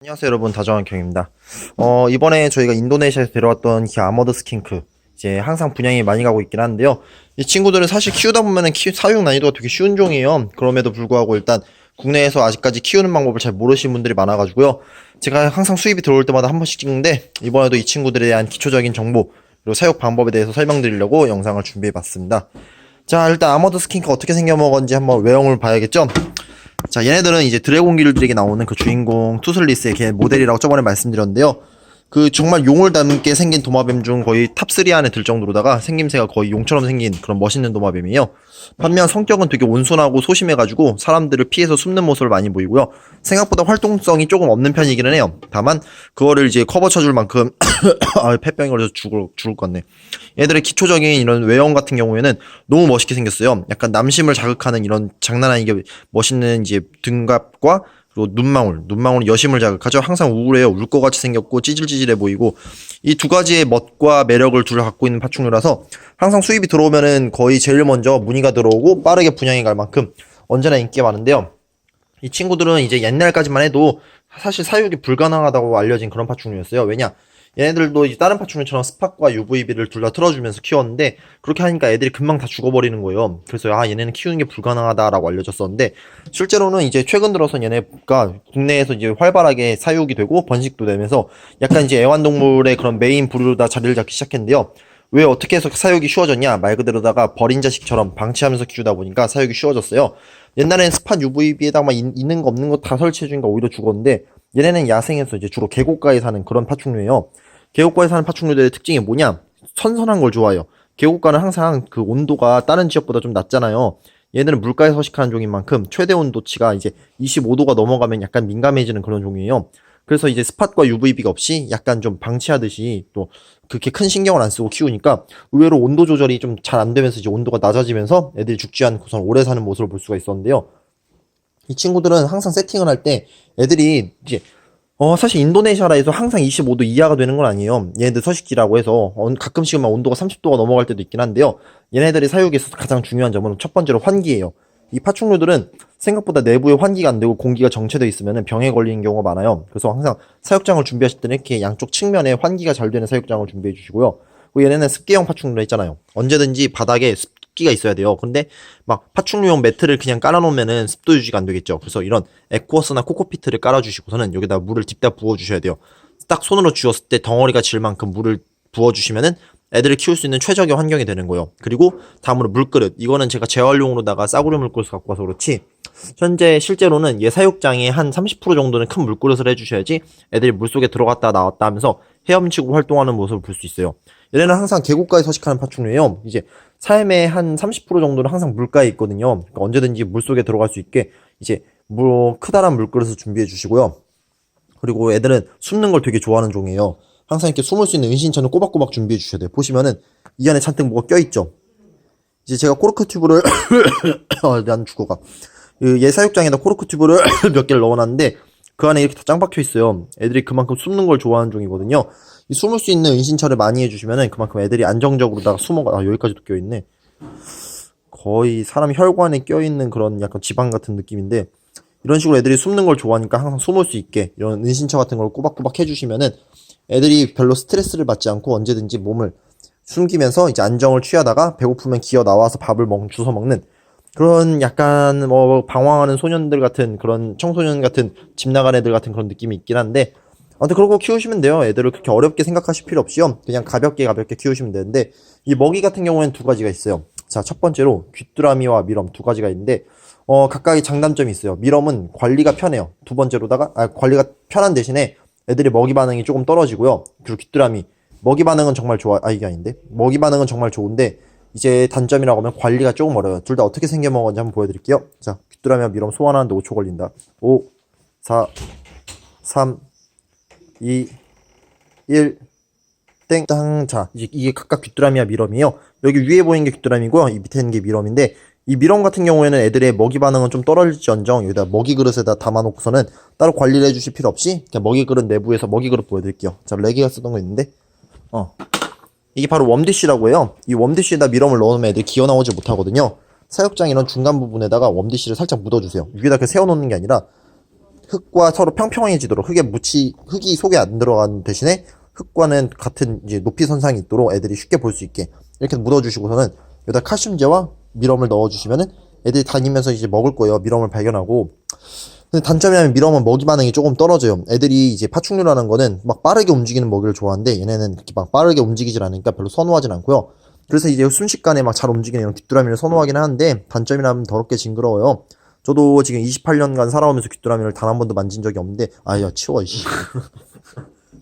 안녕하세요 여러분, 다정한경입니다. 이번에 저희가 인도네시아에서 데려왔던 이 아머드 스킨크, 이제 항상 분양이 많이 가고 있긴 한데요. 이 친구들은 사실 키우다 보면은 사육 난이도가 되게 쉬운 종이에요. 그럼에도 불구하고 일단 국내에서 아직까지 키우는 방법을 잘 모르시는 분들이 많아가지고요. 제가 항상 수입이 들어올 때마다 한 번씩 찍는데, 이번에도 이 친구들에 대한 기초적인 정보 그리고 사육 방법에 대해서 설명드리려고 영상을 준비해봤습니다. 자, 일단 아머드 스킨크 어떻게 생겨먹었는지 한번 외형을 봐야겠죠. 자, 얘네들은 이제 드래곤 길들에게 나오는 그 주인공 투슬리스의 걔 모델이라고 저번에 말씀드렸는데요. 그 정말 용을 닮게 생긴 도마뱀 중 거의 탑3 안에 들 정도로다가 생김새가 거의 용처럼 생긴 그런 멋있는 도마뱀이에요. 반면 성격은 되게 온순하고 소심해가지고 사람들을 피해서 숨는 모습을 많이 보이고요. 생각보다 활동성이 조금 없는 편이기는 해요. 다만 그거를 이제 커버 쳐줄 만큼 폐병이 걸려서 죽을 것 같네. 얘들의 기초적인 이런 외형 같은 경우에는 너무 멋있게 생겼어요. 약간 남심을 자극하는 이런 장난 아니게 멋있는 이제 등갑과 그리고 눈망울이 여심을 자극하죠. 항상 우울해요. 울 것 같이 생겼고 찌질찌질해 보이고, 이 두 가지의 멋과 매력을 둘 갖고 있는 파충류라서 항상 수입이 들어오면은 거의 제일 먼저 문의가 들어오고 빠르게 분양이 갈 만큼 언제나 인기가 많은데요. 이 친구들은 이제 옛날까지만 해도 사실 사육이 불가능하다고 알려진 그런 파충류였어요. 왜냐? 얘네들도 이제 다른 파충류처럼 스팟과 UVB를 둘 다 틀어주면서 키웠는데, 그렇게 하니까 애들이 금방 다 죽어버리는 거예요. 그래서 얘네는 키우는 게 불가능하다라고 알려졌었는데, 실제로는 이제 최근 들어서 얘네가 국내에서 이제 활발하게 사육이 되고 번식도 되면서 약간 이제 애완동물의 그런 메인 부류로 다 자리를 잡기 시작했는데요. 왜 어떻게 해서 사육이 쉬워졌냐? 말 그대로다가 버린 자식처럼 방치하면서 키우다 보니까 사육이 쉬워졌어요. 옛날에는 스팟 UVB에다가 있는 거 없는 거 다 설치해주니까 오히려 죽었는데, 얘네는 야생에서 이제 주로 계곡가에 사는 그런 파충류예요. 계곡가에 사는 파충류들의 특징이 뭐냐? 선선한 걸 좋아해요. 계곡가는 항상 그 온도가 다른 지역보다 좀 낮잖아요. 얘네는 물가에 서식하는 종인 만큼 최대 온도치가 이제 25도가 넘어가면 약간 민감해지는 그런 종이에요. 그래서 이제 스팟과 UVB가 없이 약간 좀 방치하듯이 또 그렇게 큰 신경을 안 쓰고 키우니까 의외로 온도 조절이 좀 잘 안 되면서 이제 온도가 낮아지면서 애들이 죽지 않고선 오래 사는 모습을 볼 수가 있었는데요. 이 친구들은 항상 세팅을 할 때 애들이 이제 사실 인도네시아라해서 항상 25도 이하가 되는 건 아니에요. 얘네들 서식지라고 해서 가끔씩은 막 온도가 30도가 넘어갈 때도 있긴 한데요. 얘네들이 사육에서 가장 중요한 점은 첫 번째로 환기예요. 이 파충류들은 생각보다 내부에 환기가 안 되고 공기가 정체되어 있으면 병에 걸리는 경우가 많아요. 그래서 항상 사육장을 준비하실 때는 이렇게 양쪽 측면에 환기가 잘 되는 사육장을 준비해 주시고요. 그리고 얘네는 습기형 파충류라 했잖아요. 언제든지 바닥에 습기가 있어야 돼요. 근데 막 파충류용 매트를 그냥 깔아놓으면은 습도 유지가 안 되겠죠. 그래서 이런 에쿠어스나 코코피트를 깔아주시고서는 여기다 물을 딥다 부어주셔야 돼요. 딱 손으로 쥐었을 때 덩어리가 질 만큼 물을 부어주시면은 애들을 키울 수 있는 최적의 환경이 되는 거예요. 그리고 다음으로 물그릇. 이거는 제가 재활용으로다가 싸구려 물그릇을 갖고 와서 그렇지, 현재 실제로는 얘 사육장에 한 30% 정도는 큰 물그릇을 해주셔야지 애들이 물속에 들어갔다 나왔다 하면서 헤엄치고 활동하는 모습을 볼 수 있어요. 얘네는 항상 계곡가에 서식하는 파충류예요. 이제 삶의 한 30% 정도는 항상 물가에 있거든요. 그러니까 언제든지 물속에 들어갈 수 있게 이제 크다란 물그릇을 준비해 주시고요. 그리고 애들은 숨는 걸 되게 좋아하는 종이에요. 항상 이렇게 숨을 수 있는 은신처는 꼬박꼬박 준비해 주셔야 돼요. 보시면은 이 안에 잔뜩 뭐가 껴있죠. 이제 제가 코르크 튜브를 난 죽어가. 얘 사육장에다 코르크 튜브를 몇 개를 넣어놨는데 그 안에 이렇게 다 짱 박혀 있어요. 애들이 그만큼 숨는 걸 좋아하는 종이거든요. 이 숨을 수 있는 은신처를 많이 해주시면은 그만큼 애들이 안정적으로다가 숨어가. 여기까지도 껴있네. 거의 사람 혈관에 껴있는 그런 약간 지방 같은 느낌인데, 이런 식으로 애들이 숨는 걸 좋아하니까 항상 숨을 수 있게 이런 은신처 같은 걸 꼬박꼬박 해주시면은 애들이 별로 스트레스를 받지 않고 언제든지 몸을 숨기면서 이제 안정을 취하다가 배고프면 기어 나와서 밥을 주워 먹는 그런 약간 방황하는 소년들 같은, 그런 청소년 같은, 집 나간 애들 같은 그런 느낌이 있긴 한데, 아무튼 그러고 키우시면 돼요. 애들을 그렇게 어렵게 생각하실 필요 없이요. 그냥 가볍게 키우시면 되는데, 이 먹이 같은 경우에는 두 가지가 있어요. 자, 첫 번째로 귀뚜라미와 미럼 두 가지가 있는데, 각각의 장단점이 있어요. 미럼은 관리가 편해요. 두 번째로다가, 관리가 편한 대신에 애들이 먹이 반응이 조금 떨어지고요. 그리고 귀뚜라미, 먹이 반응은 정말 이게 아닌데? 먹이 반응은 정말 좋은데, 이제 단점이라고 하면 관리가 조금 어려워요. 둘 다 어떻게 생겨먹었는지 한번 보여드릴게요. 자, 귀뚜라미와 미럼 소환하는데 5초 걸린다. 5, 4, 3, 2, 1, 땡, 땅. 자, 이게 각각 귀뚜라미와 미럼이에요. 여기 위에 보이는 게 귀뚜라미고요. 이 밑에 있는 게 미럼인데, 이 미럼 같은 경우에는 애들의 먹이 반응은 좀 떨어질지언정 여기다 먹이 그릇에다 담아놓고서는 따로 관리를 해주실 필요 없이 그냥 먹이 그릇 내부에서 먹이 그릇 보여드릴게요. 자, 레기가 쓰던 거 있는데, 이게 바로 웜디쉬라고 해요. 이 웜디쉬에다 미럼을 넣어놓으면 애들이 기어 나오지 못하거든요. 사육장 이런 중간 부분에다가 웜디쉬를 살짝 묻어주세요. 위에다 그냥 세워놓는 게 아니라 흙과 서로 평평해지도록 흙이 속에 안 들어가는 대신에 흙과는 같은 이제 높이 선상이 있도록 애들이 쉽게 볼 수 있게 이렇게 묻어주시고서는 여기다 칼슘제와 미럼을 넣어주시면은 애들이 다니면서 이제 먹을 거예요. 미럼을 발견하고. 근데 단점이라면 미럼은 먹이 반응이 조금 떨어져요. 애들이 이제 파충류라는 거는 막 빠르게 움직이는 먹이를 좋아하는데 얘네는 그렇게 막 빠르게 움직이질 않으니까 별로 선호하진 않고요. 그래서 이제 순식간에 막 잘 움직이는 이런 귀뚜라미를 선호하긴 하는데 단점이라면 더럽게 징그러워요. 저도 지금 28년간 살아오면서 귀뚜라미를 단 한 번도 만진 적이 없는데 아야 치워 이씨.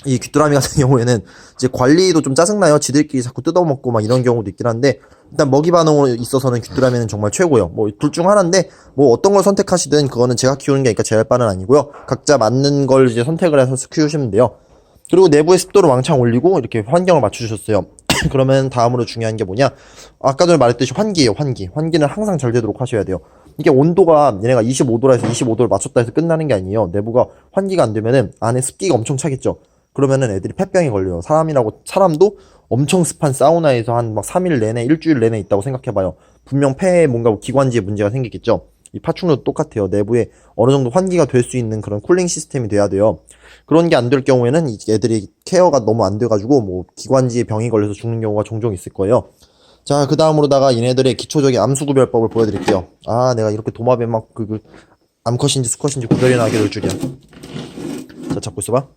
이 귀뚜라미 같은 경우에는 이제 관리도 좀 짜증나요. 지들끼리 자꾸 뜯어먹고 막 이런 경우도 있긴 한데 일단 먹이 반응으로 있어서는 귀뚜라미는 정말 최고예요. 뭐 둘 중 하나인데 뭐 어떤 걸 선택하시든 그거는 제가 키우는 게 아니까 제 할 바는 아니고요. 각자 맞는 걸 이제 선택을 해서 키우시면 돼요. 그리고 내부의 습도를 왕창 올리고 이렇게 환경을 맞춰주셨어요. 그러면 다음으로 중요한 게 뭐냐? 아까 전에 말했듯이 환기예요. 환기는 항상 잘 되도록 하셔야 돼요. 이게 온도가 얘네가 25도라 해서 25도를 맞췄다 해서 끝나는 게 아니에요. 내부가 환기가 안 되면은 안에 습기가 엄청 차겠죠. 그러면은 애들이 폐병에 걸려요. 사람도 엄청 습한 사우나에서 한 막 3일 내내, 일주일 내내 있다고 생각해봐요. 분명 폐에 뭔가 기관지에 문제가 생기겠죠. 이 파충류도 똑같아요. 내부에 어느 정도 환기가 될 수 있는 그런 쿨링 시스템이 돼야 돼요. 그런 게 안 될 경우에는 애들이 케어가 너무 안 돼가지고 뭐 기관지에 병이 걸려서 죽는 경우가 종종 있을 거예요. 자, 그 다음으로다가 얘네들의 기초적인 암수 구별법을 보여드릴게요. 아, 내가 이렇게 도마뱀 막 암컷인지 수컷인지 구별이 나게 될 줄이야. 자, 잡고 있어봐.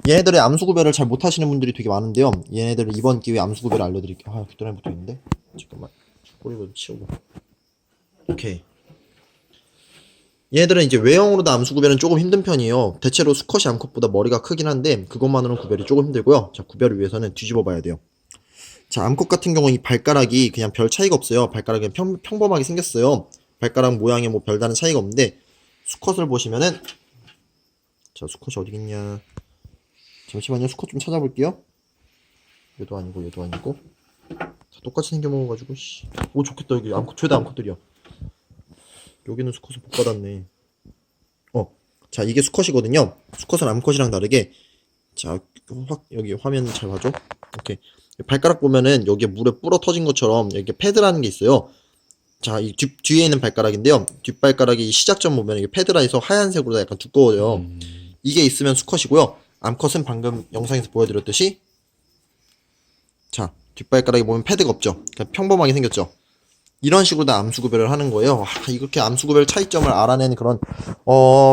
얘네들의 암수 구별을 잘 못하시는 분들이 되게 많은데요. 얘네들을 이번 기회에 암수 구별을 알려드릴게요. 아, 귀뚜라미 붙어있는데? 잠깐만. 꼬리도 치우고. 오케이. 얘네들은 이제 외형으로도 암수 구별은 조금 힘든 편이에요. 대체로 수컷이 암컷보다 머리가 크긴 한데 그것만으로는 구별이 조금 힘들고요. 자, 구별을 위해서는 뒤집어 봐야 돼요. 자, 암컷 같은 경우는 이 발가락이 그냥 별 차이가 없어요. 발가락이 평범하게 생겼어요. 발가락 모양에 뭐 별다른 차이가 없는데 수컷을 보시면은 자, 수컷이 어디겠냐. 잠시만요. 수컷 좀 찾아볼게요. 얘도 아니고 얘도 아니고 다 똑같이 생겨먹어가지고 씨. 오 좋겠다. 여기 암컷 죄다 암컷들이야. 여기는 수컷을 못 받았네. 자, 이게 수컷이거든요. 수컷은 암컷이랑 다르게 자, 여기 화면 잘 봐줘. 오케이. 발가락 보면은 여기에 물에 불어 터진 것처럼 여기 패드라는 게 있어요. 자, 이 뒤에 있는 발가락인데요. 뒷발가락이 시작점 보면 이게 패드라 해서 하얀색으로 약간 두꺼워요. 이게 있으면 수컷이고요. 암컷은 방금 영상에서 보여드렸듯이 자, 뒷발가락에 보면 패드가 없죠. 그러니까 평범하게 생겼죠. 이런 식으로 다 암수 구별을 하는 거예요. 이렇게 암수 구별 차이점을 알아낸 그런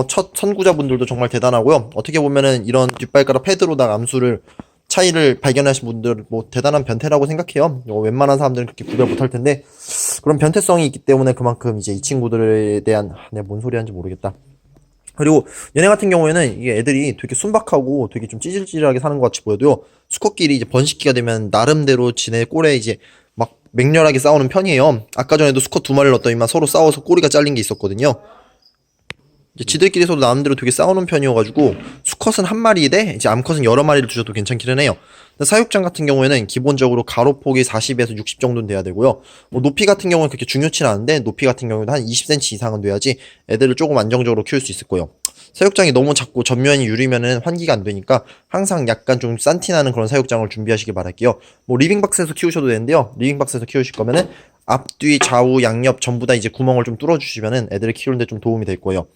첫 선구자분들도 정말 대단하고요. 어떻게 보면은 이런 뒷발가락 패드로다가 암수를 차이를 발견하신 분들 뭐 대단한 변태라고 생각해요. 웬만한 사람들은 그렇게 구별 못할 텐데 그런 변태성이 있기 때문에 그만큼 이제 이 친구들에 대한 내가 뭔 소리 하는지 모르겠다. 그리고 얘네 같은 경우에는 이게 애들이 되게 순박하고 되게 좀 찌질찌질하게 사는 것 같이 보여도요. 수컷끼리 이제 번식기가 되면 나름대로 지네 꼴에 이제 막 맹렬하게 싸우는 편이에요. 아까 전에도 수컷 2마리를 넣었더니만 서로 싸워서 꼬리가 잘린 게 있었거든요. 이제 지들끼리 서로 나름대로 되게 싸우는 편이어가지고 수컷은 한 마리인데 이제 암컷은 여러 마리를 주셔도 괜찮기는 해요. 사육장 같은 경우에는 기본적으로 가로폭이 40에서 60 정도는 돼야 되고요. 뭐 높이 같은 경우는 그렇게 중요치는 않은데 높이 같은 경우는 한 20cm 이상은 돼야지 애들을 조금 안정적으로 키울 수 있을 거예요. 사육장이 너무 작고 전면이 유리면은 환기가 안 되니까 항상 약간 좀 싼티나는 그런 사육장을 준비하시길 바랄게요. 뭐 리빙박스에서 키우셔도 되는데요. 리빙박스에서 키우실 거면은 앞뒤 좌우 양옆 전부 다 이제 구멍을 좀 뚫어주시면은 애들을 키우는데 좀 도움이 될 거예요.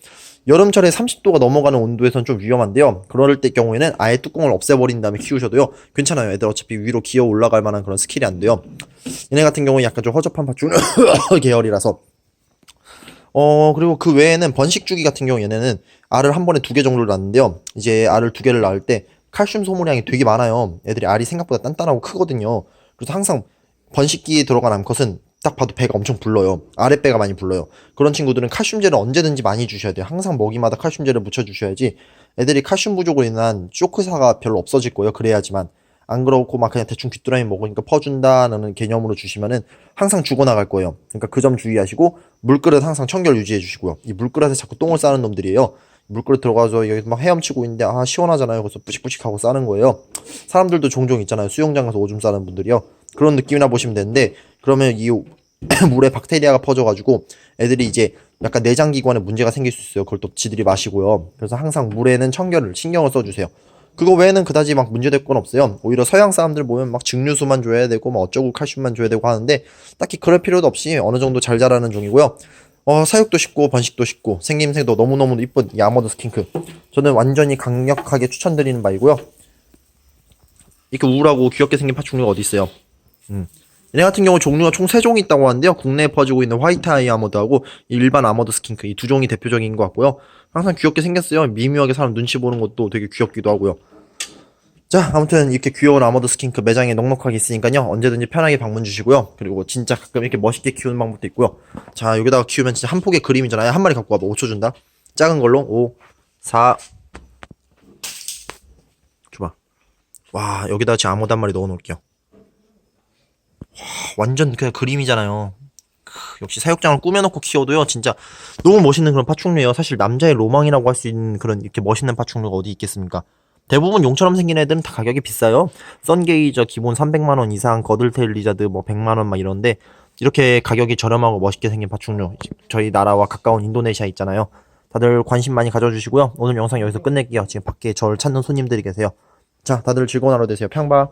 여름철에 30도가 넘어가는 온도에선 좀 위험한데요. 그럴 때 경우에는 아예 뚜껑을 없애버린 다음에 키우셔도요. 괜찮아요. 애들 어차피 위로 기어 올라갈 만한 그런 스킬이 안 돼요. 얘네 같은 경우는 약간 좀 허접한 파충류 계열이라서. 그리고 그 외에는 번식 주기 같은 경우 얘네는 알을 한 번에 2개 정도를 낳는데요. 이제 알을 2개를 낳을 때 칼슘 소모량이 되게 많아요. 애들이 알이 생각보다 단단하고 크거든요. 그래서 항상 번식기에 들어간 암컷은 딱 봐도 배가 엄청 불러요. 아랫배가 많이 불러요. 그런 친구들은 칼슘제를 언제든지 많이 주셔야 돼요. 항상 먹이마다 칼슘제를 묻혀주셔야지 애들이 칼슘 부족으로 인한 쇼크사가 별로 없어질 거예요. 그래야지만. 안 그렇고 막 그냥 대충 귀뚜라미 먹으니까 퍼준다는 개념으로 주시면은 항상 죽어나갈 거예요. 그러니까 그 점 주의하시고 물그릇 항상 청결 유지해 주시고요. 이 물그릇에 자꾸 똥을 싸는 놈들이에요. 물그릇 들어가서 여기 막 헤엄치고 있는데 시원하잖아요. 그래서 뿌식뿌식하고 싸는 거예요. 사람들도 종종 있잖아요. 수영장 가서 오줌 싸는 분들이요. 그런 느낌이나 보시면 되는데 그러면 이 물에 박테리아가 퍼져가지고 애들이 이제 약간 내장기관에 문제가 생길 수 있어요. 그걸 또 지들이 마시고요. 그래서 항상 물에는 청결을 신경을 써주세요. 그거 외에는 그다지 막 문제될 건 없어요. 오히려 서양 사람들 보면 막 증류수만 줘야 되고 막 어쩌고 칼슘만 줘야 되고 하는데 딱히 그럴 필요도 없이 어느 정도 잘 자라는 종이고요. 사육도 쉽고 번식도 쉽고 생김새도 너무너무 이쁜 이 아머드 스킨크, 저는 완전히 강력하게 추천드리는 바이고요. 이렇게 우울하고 귀엽게 생긴 파충류가 어디 있어요. 얘네 같은 경우 종류가 총 3종이 있다고 하는데요. 국내에 퍼지고 있는 화이트 아이 아머드하고 일반 아머드 스킨크, 이 두 종이 대표적인 것 같고요. 항상 귀엽게 생겼어요. 미묘하게 사람 눈치 보는 것도 되게 귀엽기도 하고요. 자, 아무튼 이렇게 귀여운 아머드 스킨크 매장에 넉넉하게 있으니까요. 언제든지 편하게 방문 주시고요. 그리고 진짜 가끔 이렇게 멋있게 키우는 방법도 있고요. 자, 여기다가 키우면 진짜 한 폭의 그림이잖아요. 한 마리 갖고 와봐. 5초 준다. 작은 걸로 5, 4. 줘봐. 와, 여기다가 지금 아머드 한 마리 넣어 놓을게요. 와, 완전 그냥 그림이잖아요. 역시 사육장을 꾸며놓고 키워도요, 진짜 너무 멋있는 그런 파충류예요. 사실 남자의 로망이라고 할 수 있는 그런 이렇게 멋있는 파충류가 어디 있겠습니까? 대부분 용처럼 생긴 애들은 다 가격이 비싸요. 썬게이저 기본 300만원 이상, 거들테일 리자드 뭐 100만원 막 이런데, 이렇게 가격이 저렴하고 멋있게 생긴 파충류, 저희 나라와 가까운 인도네시아 있잖아요. 다들 관심 많이 가져주시고요. 오늘 영상 여기서 끝낼게요. 지금 밖에 저를 찾는 손님들이 계세요. 자, 다들 즐거운 하루 되세요. 평바.